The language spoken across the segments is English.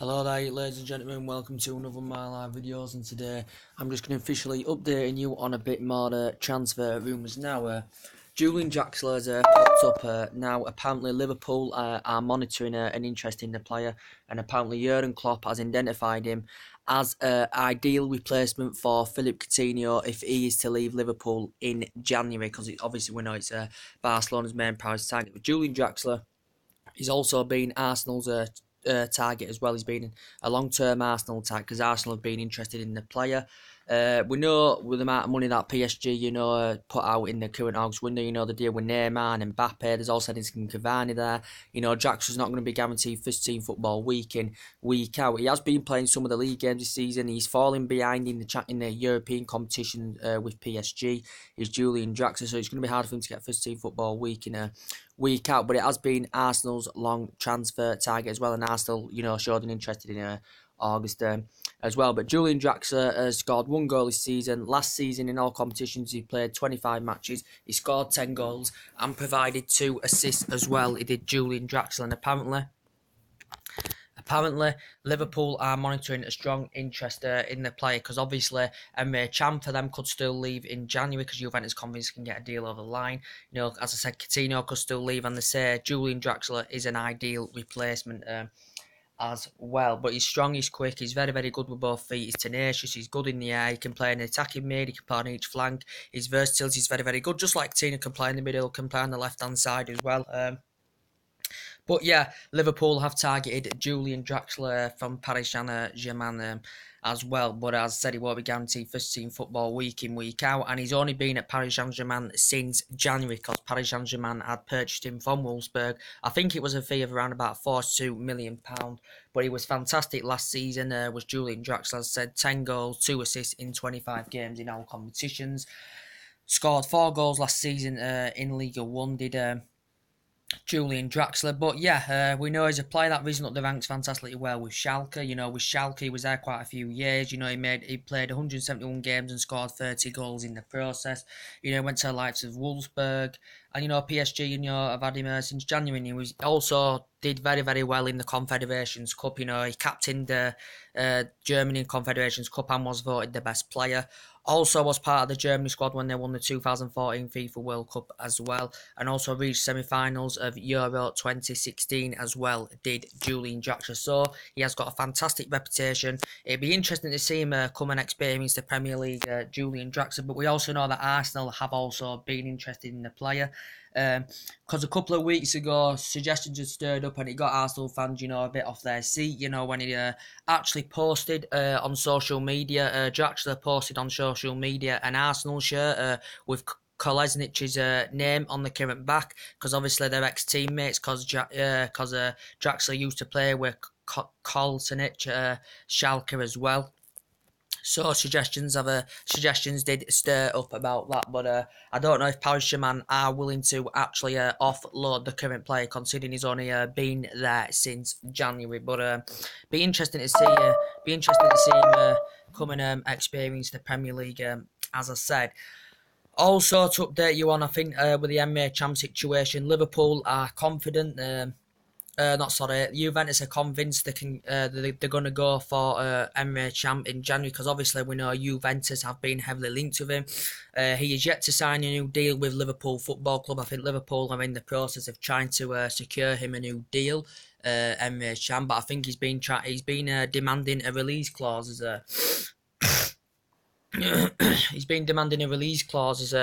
Hello there ladies and gentlemen, welcome to another of my live videos, and today I'm just going to officially updating you on a bit more transfer rumours now. Julian Draxler has popped up now. Apparently Liverpool are monitoring an interest in the player, and apparently Jurgen Klopp has identified him as an ideal replacement for Philippe Coutinho if he is to leave Liverpool in January, because obviously we know it's Barcelona's main prize target. But Julian Draxler, he's also been Arsenal's target as well. He's been a long-term Arsenal target because Arsenal have been interested in the player. We know with the amount of money that PSG, put out in the current August window, the deal with Neymar and Mbappe. There's also Edinson Cavani there. Draxler's not going to be guaranteed first team football week in, week out. He has been playing some of the league games this season. He's falling behind in the European competition with PSG. He's Julian Draxler, so it's going to be hard for him to get first team football week in, week out. But it has been Arsenal's long transfer target as well, and Arsenal, showed an interest in August as well. But Julian Draxler has scored 1 goal this season. Last season in all competitions he played 25 matches. He scored 10 goals and provided 2 assists as well. He did, Julian Draxler, and apparently Liverpool are monitoring a strong interest in the player, because obviously Emre Can for them could still leave in January because Juventus convinced can get a deal over the line. As I said, Coutinho could still leave, and they say Julian Draxler is an ideal replacement as well. But he's strong, he's quick, he's very, very good with both feet, he's tenacious, he's good in the air, he can play in attacking mid, he can play on each flank, his versatility is very, very good, just like Coutinho can play in the middle, can play on the left-hand side as well. But yeah, Liverpool have targeted Julian Draxler from Paris Saint-Germain as well. But as I said, he won't be guaranteed first team football week in, week out. And he's only been at Paris Saint-Germain since January, because Paris Saint-Germain had purchased him from Wolfsburg. I think it was a fee of around about £42 million. But he was fantastic last season. Was Julian Draxler, as I said, 10 goals, 2 assists in 25 games in all competitions. Scored 4 goals last season in Liga 1, did Julian Draxler. But yeah, we know he's a player that risen up the ranks fantastically well with Schalke. With Schalke he was there quite a few years. He played 171 games and scored 30 goals in the process. Went to the likes of Wolfsburg, and PSG, have had him since January. And he was also did very, very well in the Confederations Cup. He captained the Germany Confederations Cup and was voted the best player. Also was part of the Germany squad when they won the 2014 FIFA World Cup as well, and also reached semi-finals of Euro 2016 as well, did Julian Draxler. So he has got a fantastic reputation. It'd be interesting to see him come and experience the Premier League, Julian Draxler. But we also know that Arsenal have also been interested in the player, because a couple of weeks ago suggestions had stirred up and it got Arsenal fans a bit off their seat, when he actually posted on social media. Draxler posted on social media an Arsenal shirt with Kolesnic's name on the current back, because obviously they're ex-teammates, because Draxler used to play with Kolesnic, Schalke as well. So suggestions did stir up about that, but I don't know if Paris Saint-Germain are willing to actually offload the current player, considering he's only been there since January. But be interesting to see him come and experience the Premier League, as I said. Also, to update you on, I think with the Emre Can situation, Liverpool are confident. Juventus are convinced they're going to go for Emre Can in January, because obviously we know Juventus have been heavily linked with him. He is yet to sign a new deal with Liverpool Football Club. I think Liverpool are in the process of trying to secure him a new deal, Emre Can. But I think he's been demanding a release clause as he's been demanding a release clause as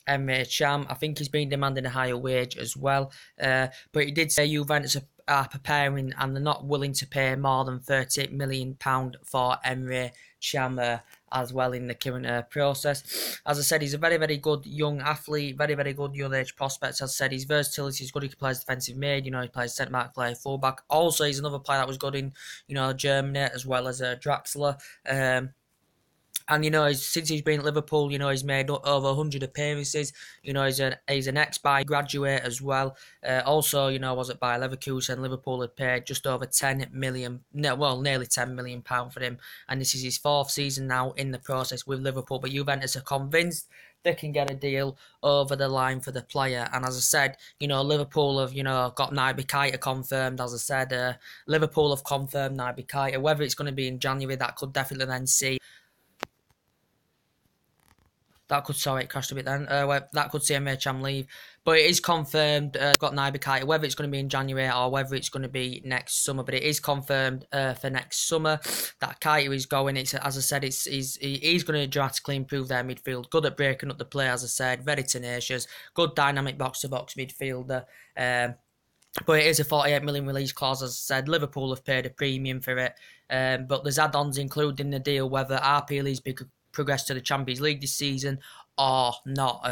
Emre Can. I think he's been demanding a higher wage as well. But he did say Juventus are preparing and they're not willing to pay more than £38 million for Emre Can as well in the current process. As I said, he's a very, very good young athlete, very, very good young age prospect. As I said, his versatility is good. He can play as defensive mid, he plays centre back, play full-back. Also, he's another player that was good in, Germany, as well as Draxler. And since he's been at Liverpool, he's made over 100 appearances. He's an ex-Bayer graduate as well. Also, was at Bayer Leverkusen. Liverpool had paid just over nearly £10 million for him. And this is his 4th season now in the process with Liverpool. But Juventus are convinced they can get a deal over the line for the player. And as I said, Liverpool have, got Naby Keita confirmed. As I said, Liverpool have confirmed Naby Keita. Whether it's going to be in January, that could definitely then see. That could, sorry, it crashed a bit then. That could see Cham leave. But it is confirmed, got Naby Keita, whether it's going to be in January or whether it's going to be next summer. But it is confirmed for next summer that Keita is going. It's, as I said, he's going to drastically improve their midfield. Good at breaking up the play, as I said. Very tenacious. Good dynamic box-to-box midfielder. But it is a 48 million release clause, as I said. Liverpool have paid a premium for it. But there's add-ons included in the deal, whether RPL's progress to the Champions League this season or not.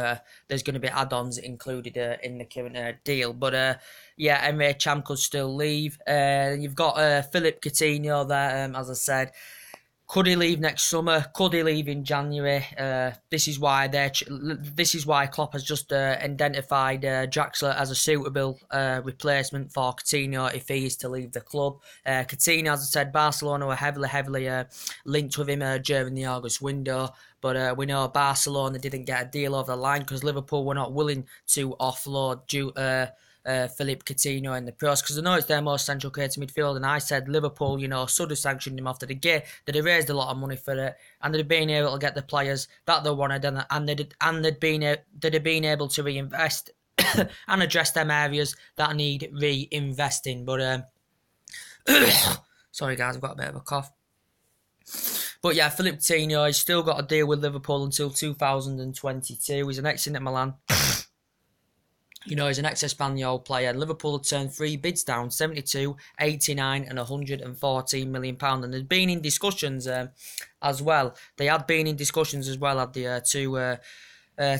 There's going to be add-ons included in the current deal. But yeah, Cham could still leave. You've got Philippe Coutinho there, as I said. Could he leave next summer? Could he leave in January? This is why Klopp has just identified Draxler as a suitable replacement for Coutinho if he is to leave the club. Coutinho, as I said, Barcelona were heavily linked with him during the August window. But we know Barcelona didn't get a deal over the line because Liverpool were not willing to offload Philippe Coutinho in the process, because I know it's their most central creative midfield, and I said Liverpool, should have sanctioned him after the game. They'd have raised a lot of money for it, and they'd have been able to get the players that they wanted, and they'd have been able to reinvest and address them areas that need reinvesting. But sorry guys, I've got a bit of a cough. But yeah, Philippe Coutinho, he's still got a deal with Liverpool until 2022. He's an ex-Inter Milan. He's an ex-Espanyol player. Liverpool had turned 3 bids down, 72, 89 and £114 million. And they'd been in discussions as well. They had been in discussions as well at the two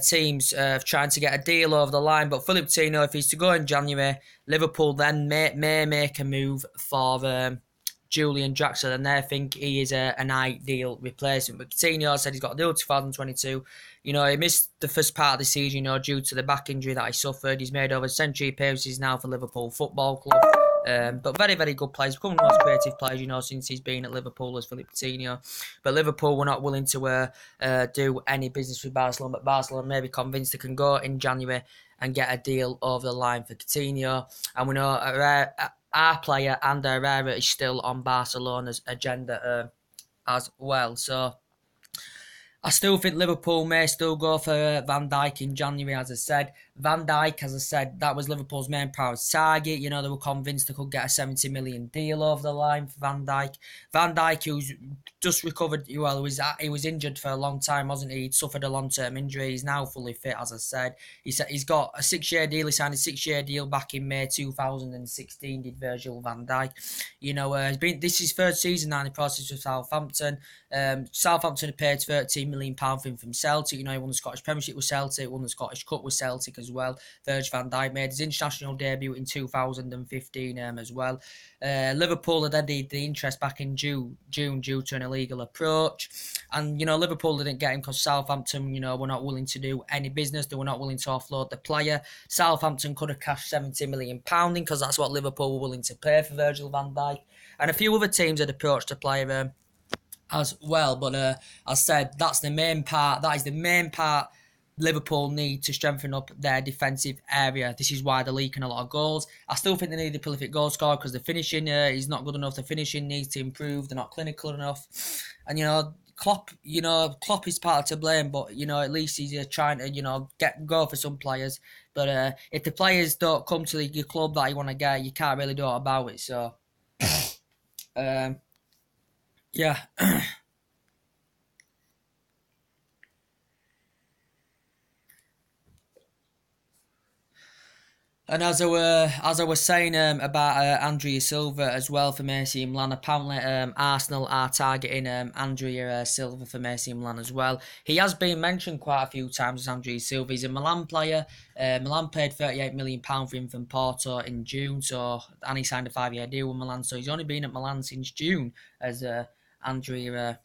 teams trying to get a deal over the line. But Philippe Coutinho, if he's to go in January, Liverpool then may make a move for Julian Draxler, and they think he is an ideal replacement. But Coutinho said he's got a deal 2022. He missed the first part of the season, due to the back injury that he suffered. He's made over century appearances now for Liverpool Football Club. But very, very good players. Becoming one of the most creative players, since he's been at Liverpool as Philippe Coutinho. But Liverpool were not willing to do any business with Barcelona. But Barcelona may be convinced they can go in January and get a deal over the line for Coutinho. And we know our player and Herrera is still on Barcelona's agenda as well. So I still think Liverpool may still go for Van Dijk in January, as I said. Van Dijk, as I said, that was Liverpool's main priority target. They were convinced they could get a 70 million deal over the line for Van Dijk. Van Dijk, who's just recovered, he was injured for a long time, wasn't he? He'd suffered a long-term injury. He's now fully fit, as I said. He's got a 6-year deal. He signed a 6-year deal back in May 2016, did Virgil van Dijk. This is his third season now in the process with Southampton. Southampton have paid £13 million for him from Celtic. He won the Scottish Premiership with Celtic, won the Scottish Cup with Celtic as well. Virgil van Dijk made his international debut in 2015 as well. Liverpool had ended the interest back in June due to an illegal approach. And, Liverpool didn't get him because Southampton, were not willing to do any business. They were not willing to offload the player. Southampton could have cashed £70 million in because that's what Liverpool were willing to pay for Virgil van Dijk. And a few other teams had approached the player as well. But as I said, that is the main part Liverpool need to strengthen up their defensive area. This is why they're leaking a lot of goals. I still think they need a prolific goal scorer because the finishing is not good enough. The finishing needs to improve. They're not clinical enough. And, Klopp is part to blame, but, at least he's trying to, go for some players. But if the players don't come to your club that you want to get, you can't really do it about it. So, yeah. And as I was saying about Andrea Silva as well for AC Milan, apparently Arsenal are targeting Andrea Silva for AC Milan as well. He has been mentioned quite a few times as Andrea Silva. He's a Milan player. Milan paid £38 million for him from Porto in June, and he signed a 5-year deal with Milan. So he's only been at Milan since June as Andrea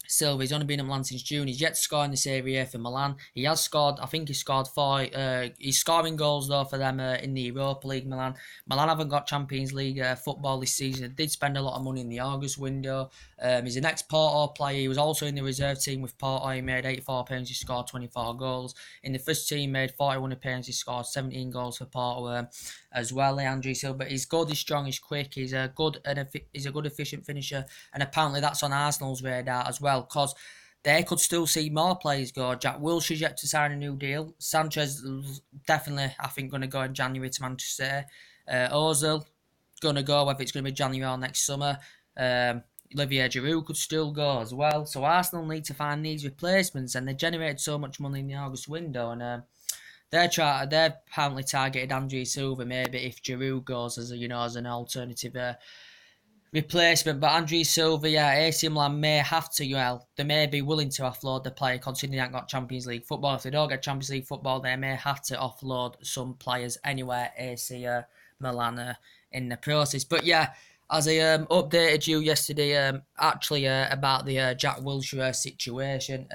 Silva. He's only been at Milan since June. He's yet to score in the Serie A for Milan. He has scored, I think he scored 4. He's scoring goals though for them in the Europa League. Milan haven't got Champions League football this season. They did spend a lot of money in the August window. He's an ex-Porto player. He was also in the reserve team with Porto. He made 84 appearances, scored 24 goals. In the first team, made 41 appearances, scored 17 goals for Porto as well. Andrew Silva. He's good, he's strong, he's quick. He's a good efficient finisher, and apparently that's on Arsenal's radar as well, because they could still see more players go. Jack Wilshere's yet to sign a new deal. Sanchez definitely, I think, going to go in January to Manchester City. Ozil going to go, whether it's going to be January or next summer. Olivier Giroud could still go as well. So Arsenal need to find these replacements, and they generated so much money in the August window, and they're apparently targeted Andre Silva maybe if Giroud goes as an alternative replacement. But Andre Silva, AC Milan may have to, they may be willing to offload the player considering they haven't got Champions League football. If they don't get Champions League football, they may have to offload some players anywhere, AC Milan in the process. But as I updated you yesterday, about the Jack Wilshere situation,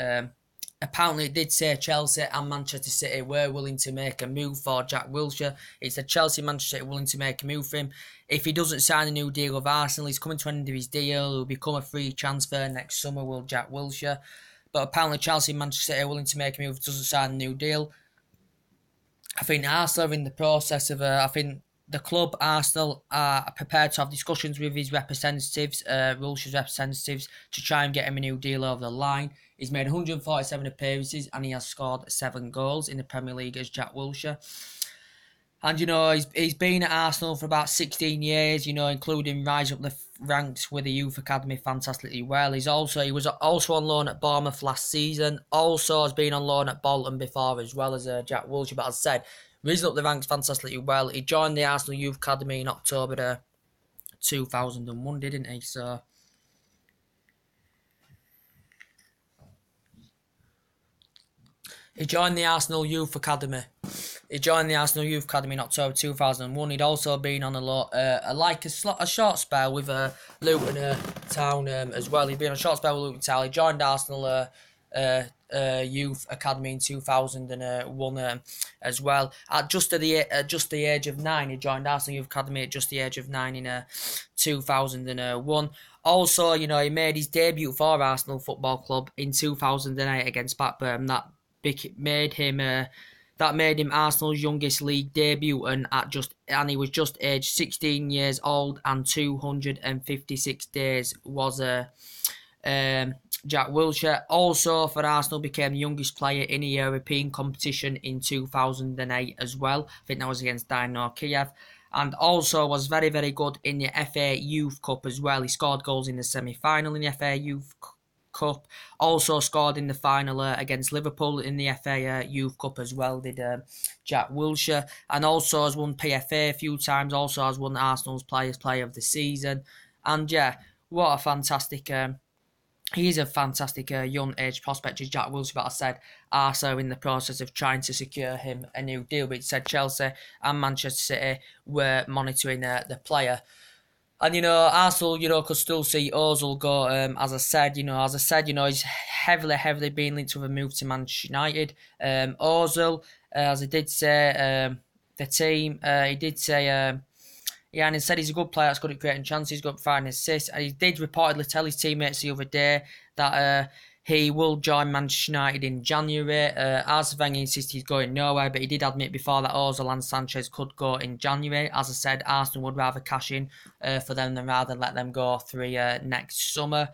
apparently it did say Chelsea and Manchester City were willing to make a move for Jack Wilshere. It said Chelsea and Manchester City willing to make a move for him. If he doesn't sign a new deal with Arsenal, he's coming to an end of his deal. He'll become a free transfer next summer, will Jack Wilshere. But apparently Chelsea and Manchester City are willing to make a move if he doesn't sign a new deal. I think Arsenal are in the process of, I think the club, Arsenal, are prepared to have discussions with his representatives, Wilshere's representatives, to try and get him a new deal over the line. He's made 147 appearances and he has scored 7 goals in the Premier League as Jack Wilshere. And, he's been at Arsenal for about 16 years, including rise up the ranks with the youth academy fantastically well. He was also on loan at Bournemouth last season. Also has been on loan at Bolton before as well as Jack Wilshere. But as I said, risen up the ranks fantastically well. He joined the Arsenal Youth Academy in October 2001, didn't he? So he joined the Arsenal Youth Academy. In October 2001. He'd also been on a short spell with Luton Town as well. He'd been on a short spell with Luton Town. He joined Arsenal Youth Academy in 2001 as well. At just the age of 9, he joined Arsenal Youth Academy at just the age of 9 in 2001. Also, he made his debut for Arsenal Football Club in 2008 against Blackburn. That made him Arsenal's youngest league debut, and he was just aged 16 years old and 256 days was Jack Wilshere. Also for Arsenal, became the youngest player in a European competition in 2008 as well. I think that was against Dynamo Kiev. And also was very, very good in the FA Youth Cup as well. He scored goals in the semi-final in the FA Youth Cup. Also scored in the final against Liverpool in the FA Youth Cup as well, did Jack Wilshere. And also has won PFA a few times. Also has won Arsenal's Player of the Season. And what a fantastic... he is a fantastic young age prospect, as Jack Wilshere, but I said Arsenal in the process of trying to secure him a new deal. But it said Chelsea and Manchester City were monitoring the player. And, Arsenal, could still see Ozil go, as I said, he's heavily been linked with a move to Manchester United. Ozil, as I did say, the team, he did say, and he said he's a good player that's good at creating chances, good at finding assists. And he did reportedly tell his teammates the other day that he will join Manchester United in January. As Wenger insists he's going nowhere, but he did admit before that Ozil and Sanchez could go in January. As I said, Arsenal would rather cash in for them rather than let them go through next summer.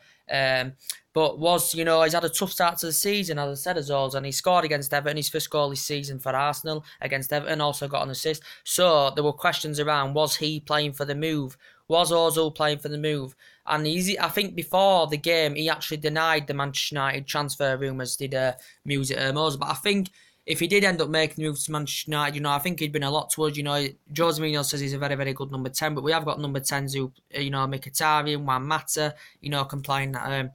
But he's had a tough start to the season, as I said, as Ozil, and he scored against Everton, his first goal this season for Arsenal against Everton, also got an assist. So there were questions around, was he playing for the move? Was Ozil playing for the move? And I think before the game, he actually denied the Manchester United transfer rumours, did Mesut Ozil. But I think if he did end up making the move to Manchester United, I think he'd been a lot to us. Jose Mourinho says he's a very, very good number 10, but we have got number 10s who, Mkhitaryan, Juan Mata, can play in that.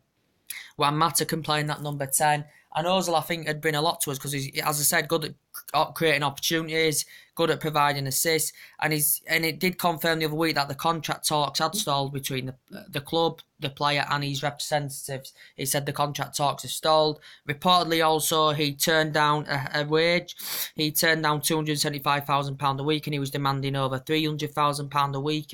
Juan Mata can play in that number 10. And Ozil, I think, had been a lot to us because he's, as I said, good at creating opportunities, good at providing assists, and it did confirm the other week that the contract talks had stalled between the club, the player, and his representatives. He said the contract talks have stalled. Reportedly, also he turned down a wage. He turned down £275,000 a week, and he was demanding over £300,000 a week.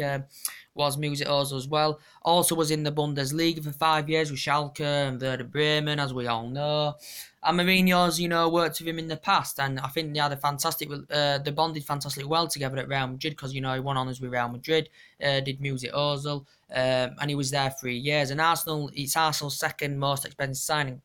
Was Mesut Ozil as well. Also was in the Bundesliga for 5 years with Schalke and Werder Bremen, as we all know. And Mourinho's, worked with him in the past, and I think they had they bonded fantastically well together at Real Madrid, because, he won honours with Real Madrid, did Mesut Ozil, and he was there 3 years. And it's Arsenal's second most expensive signing.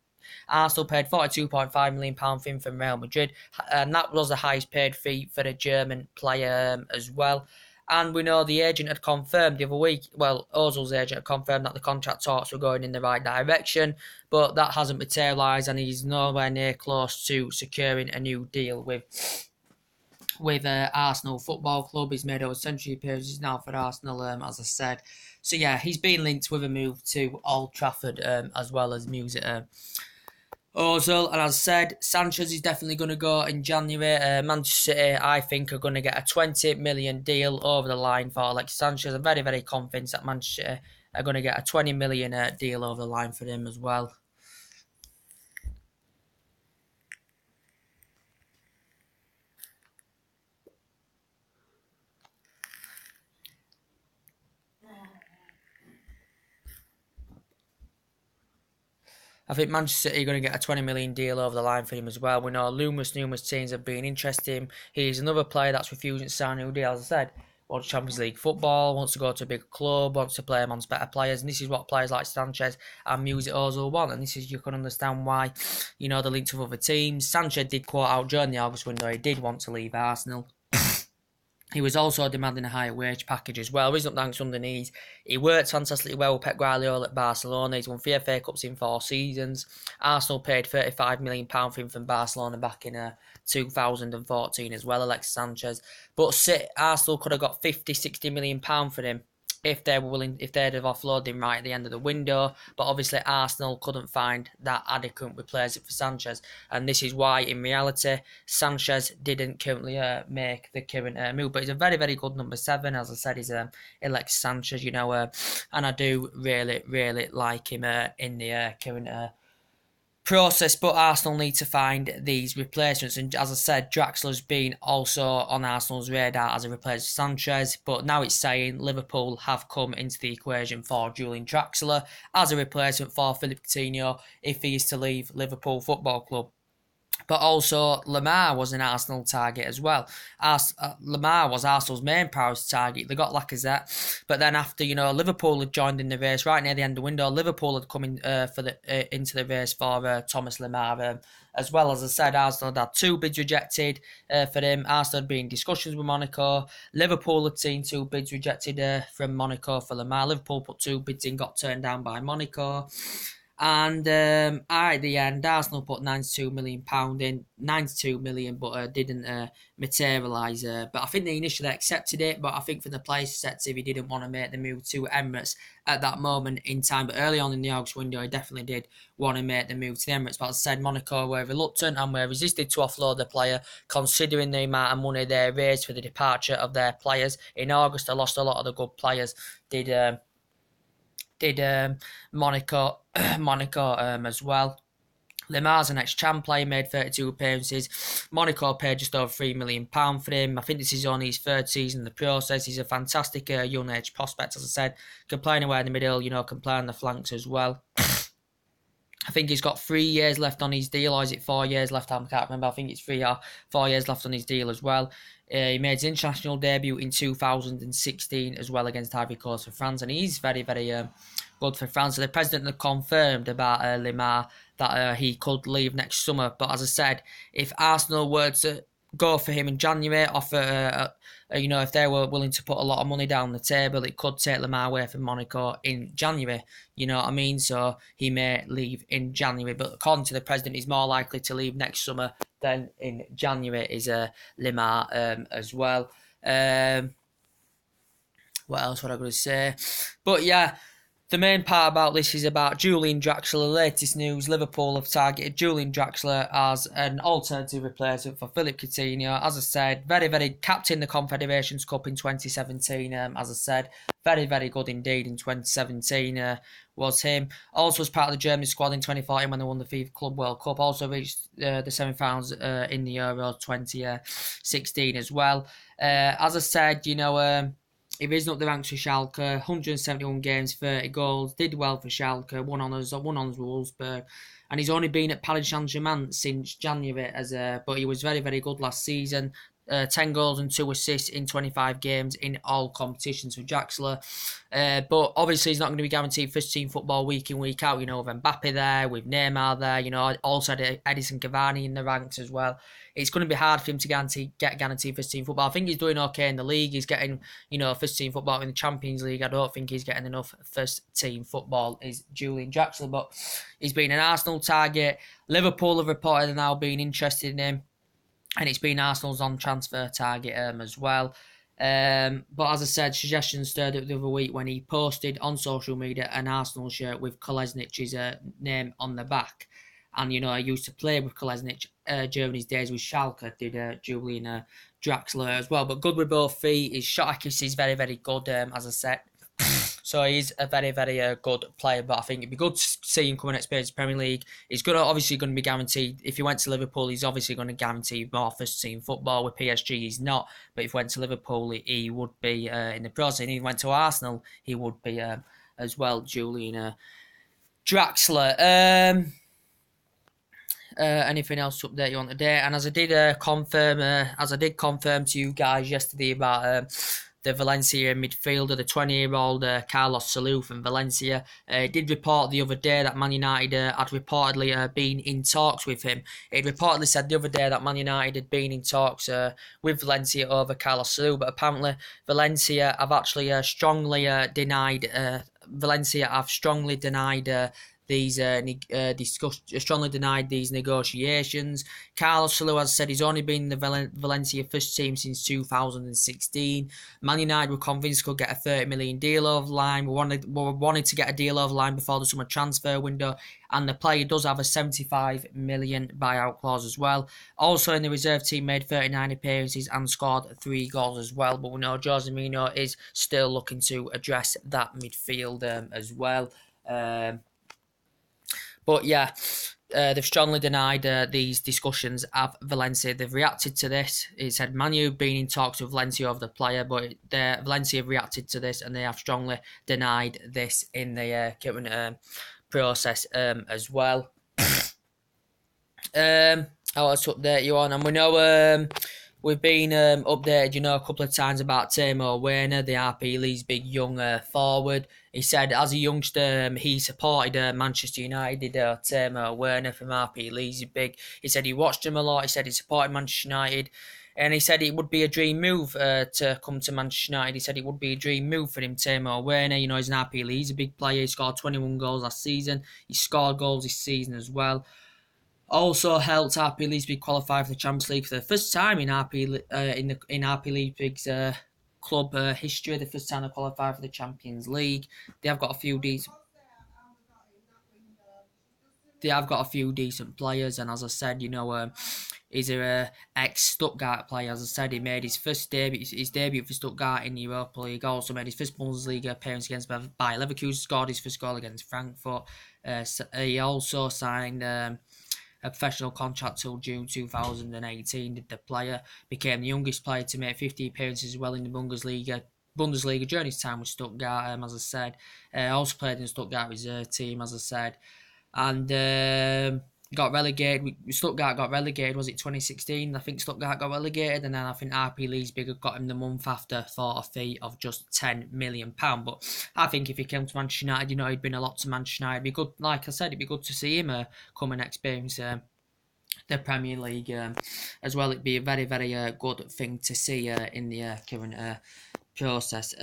Arsenal paid £42.5 million for him from Real Madrid, and that was the highest paid fee for a German player as well. And we know the agent had confirmed the other week, Ozil's agent had confirmed that the contract talks were going in the right direction, but that hasn't materialised, and he's nowhere near close to securing a new deal with Arsenal Football Club. He's made over century appearances now for Arsenal, as I said. So yeah, he's been linked with a move to Old Trafford, as well as Mesut Ozil, and as I said, Sanchez is definitely going to go in January. Manchester City, I think, are going to get a 20 million deal over the line for Alex Sanchez. I'm very, very confident that Manchester City are going to get a 20 million deal over the line for him as well. I think Manchester City are going to get a 20 million deal over the line for him as well. We know numerous teams have been interested in him. He's another player that's refusing to sign a new deal. As I said, wants Champions League football, wants to go to a big club, wants to play amongst better players, and this is what players like Sanchez and Mesut Ozil want. And this is, you can understand why, they're linked with other teams. Sanchez did quote out during the August window he did want to leave Arsenal. He was also demanding a higher wage package as well. He's up thanks underneath. He worked fantastically well with Pep Guardiola at Barcelona. He's won 3 FA Cups in 4 seasons. Arsenal paid £35 million for him from Barcelona back in 2014 as well, Alexis Sanchez. But Arsenal could have got £50-60 million for him if they were willing, if they'd have offloaded him right at the end of the window. But obviously Arsenal couldn't find that adequate replacement for Sanchez, and this is why in reality Sanchez didn't currently make the current move. But he's a very, very good number 7. As I said, he's Alexis Sanchez, and I do really, really like him in the current process. But Arsenal need to find these replacements, and as I said, Draxler's been also on Arsenal's radar as a replacement for Sanchez, but now it's saying Liverpool have come into the equation for Julian Draxler as a replacement for Philippe Coutinho if he is to leave Liverpool Football Club. But also, Lamar was an Arsenal target as well. Lamar was Arsenal's main priority target. They got Lacazette, but then after Liverpool had joined in the race right near the end of the window, Liverpool had come in into the race for Thomas Lamar. As well, as I said, Arsenal had 2 bids rejected for him. Arsenal had been in discussions with Monaco. Liverpool had seen 2 bids rejected from Monaco for Lamar. Liverpool put 2 bids in, got turned down by Monaco. And at the end, Arsenal put £92 million in, 92 million, but didn't materialise. But I think they initially accepted it, but I think from the player's perspective, he didn't want to make the move to Emirates at that moment in time. But early on in the August window, he definitely did want to make the move to the Emirates. But as I said, Monaco were reluctant and were resisted to offload the player, considering the amount of money they raised for the departure of their players. In August, they lost a lot of the good players. Did Monaco as well. Lamar's an ex-champ player, made 32 appearances. Monaco paid just over £3 million for him. I think this is only his 3rd season in the process. He's a fantastic young age prospect, as I said. Can play anywhere in the middle, can play on the flanks as well. I think he's got 3 years left on his deal, or is it 4 years left? I can't remember. I think it's 3 or 4 years left on his deal as well. He made his international debut in 2016 as well against Ivory Coast for France, and he's very, very good for France. So the president had confirmed about Lemar that he could leave next summer. But as I said, if Arsenal were to go for him in January, offer if they were willing to put a lot of money down the table, it could take Lamar away from Monaco in January. You know what I mean? So he may leave in January. But according to the president, he's more likely to leave next summer than in January is Lamar as well. What else would I going to say? But yeah, The main part about this is about Julian Draxler. Latest news, Liverpool have targeted Julian Draxler as an alternative replacement for Philip Coutinho. As I said, very captain the Confederations Cup in 2017. As I said, very good indeed in 2017 was him. Also was part of the Germany squad in 2014 when they won the FIFA Club World Cup. Also reached the semi-finals in the Euro 2016 as well. As I said, he risen up the ranks for Schalke, 171 games, 30 goals, did well for Schalke, won honours with Wolfsburg, and he's only been at Paris Saint-Germain since January, but he was very good last season. 10 goals and 2 assists in 25 games in all competitions for Draxler. But obviously he's not going to be guaranteed first team football week in, week out, with Mbappe there, with Neymar there, also Edison Cavani in the ranks as well. It's going to be hard for him to get guaranteed first team football. I think he's doing okay in the league. He's getting, first team football in the Champions League. I don't think he's getting enough first team football, is Julian Draxler, but he's been an Arsenal target. Liverpool have reported now being interested in him, and it's been Arsenal's on transfer target as well. But as I said, suggestions stirred up the other week when he posted on social media an Arsenal shirt with Kolesnic's name on the back. And, I used to play with Kolesnic during his days with Schalke, did Julian Draxler as well. But good with both feet. His shot accuracy is very good, as I said. So he's a very good player, but I think it'd be good to see him come and experience the Premier League. He's obviously going to be guaranteed. If he went to Liverpool, he's obviously going to guarantee more first team football. With PSG, he's not. But if he went to Liverpool, he would be in the process. And if he went to Arsenal, he would be as well, Julian Draxler. Anything else to update you on today? And as I did confirm to you guys yesterday about the Valencia midfielder, the 20-year-old Carlos Salou from Valencia, did report the other day that Man United had reportedly been in talks with him. It reportedly said the other day that Man United had been in talks with Valencia over Carlos Salou, but apparently Valencia have actually strongly denied these strongly denied these negotiations. Carlos Salou, as I said, he's only been in the Valencia first team since 2016. Man United were convinced could get a 30 million deal over the line. We wanted to get a deal over the line before the summer transfer window, and the player does have a 75 million buyout clause as well. Also in the reserve team, made 39 appearances and scored 3 goals as well. But we know Jose Mourinho is still looking to address that midfield as well. But yeah, they've strongly denied these discussions at Valencia. They've reacted to this. It said Manu been in talks with Valencia over the player, but Valencia have reacted to this and they have strongly denied this in the current process as well. I'll just update you on, and we know we've been updated, a couple of times about Timo Werner, the RP Lee's big young forward. He said as a youngster he supported Manchester United, Timo Werner from RP Lee's big. He said he watched him a lot. He said he supported Manchester United. And he said it would be a dream move to come to Manchester United. He said it would be a dream move for him, Timo Werner. He's an RP Lee. He's a big player. He scored 21 goals last season. He scored goals this season as well. Also helped RP Leipzig qualify for the Champions League for the first time in RP Leipzig's club history. The first time they qualified for the Champions League. They have got a few decent players, and as I said, he's a ex-Stuttgart player. As I said, he made his debut for Stuttgart in the Europa League. Also made his first Bundesliga appearance against Bayer Leverkusen. Scored his first goal against Frankfurt. He also signed a professional contract till June 2018. The player became the youngest player to make 50 appearances as well in the Bundesliga during his time with Stuttgart, as I said. Also played in the Stuttgart reserve team, as I said. And got relegated. Stuttgart got relegated, was it 2016? I think Stuttgart got relegated, and then I think RP Leipzig got him the month after for a fee of just £10 million. But I think if he came to Manchester United, he'd been a lot to Manchester United. It'd be good, like I said, it'd be good to see him come and experience the Premier League as well. It'd be a very good thing to see in the current process.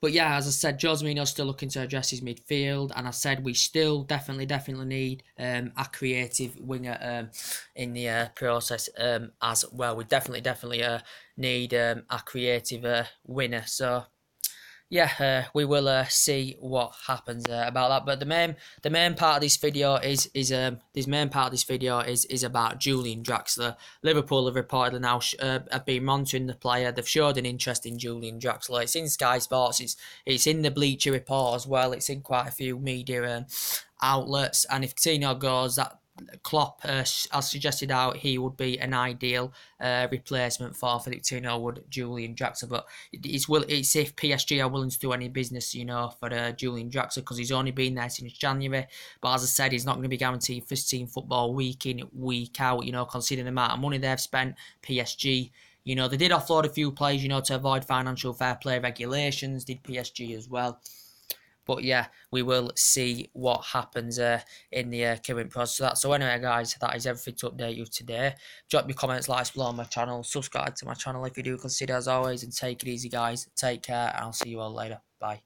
But yeah, as I said, Jose Mourinho's still looking to address his midfield, and I said we still definitely need a creative winger in the process as well. We definitely need a creative winner. So yeah, we will see what happens about that. But the main part of this video is about Julian Draxler. Liverpool have reportedly now have been monitoring the player. They've showed an interest in Julian Draxler. It's in Sky Sports. It's in the Bleacher Report as well. It's in quite a few media outlets. And if Coutinho goes, that Klopp has suggested out he would be an ideal replacement for Coutinho, would Julian Draxler. But it's if PSG are willing to do any business, for Julian Draxler, because he's only been there since January. But as I said, he's not going to be guaranteed first team football week in, week out, considering the amount of money they've spent, PSG. They did offload a few players, to avoid financial fair play regulations, did PSG as well. But yeah, we will see what happens in the current process. So anyway, guys, that is everything to update you today. Drop your comments, likes below on my channel. Subscribe to my channel if you do consider, as always. And take it easy, guys. Take care, and I'll see you all later. Bye.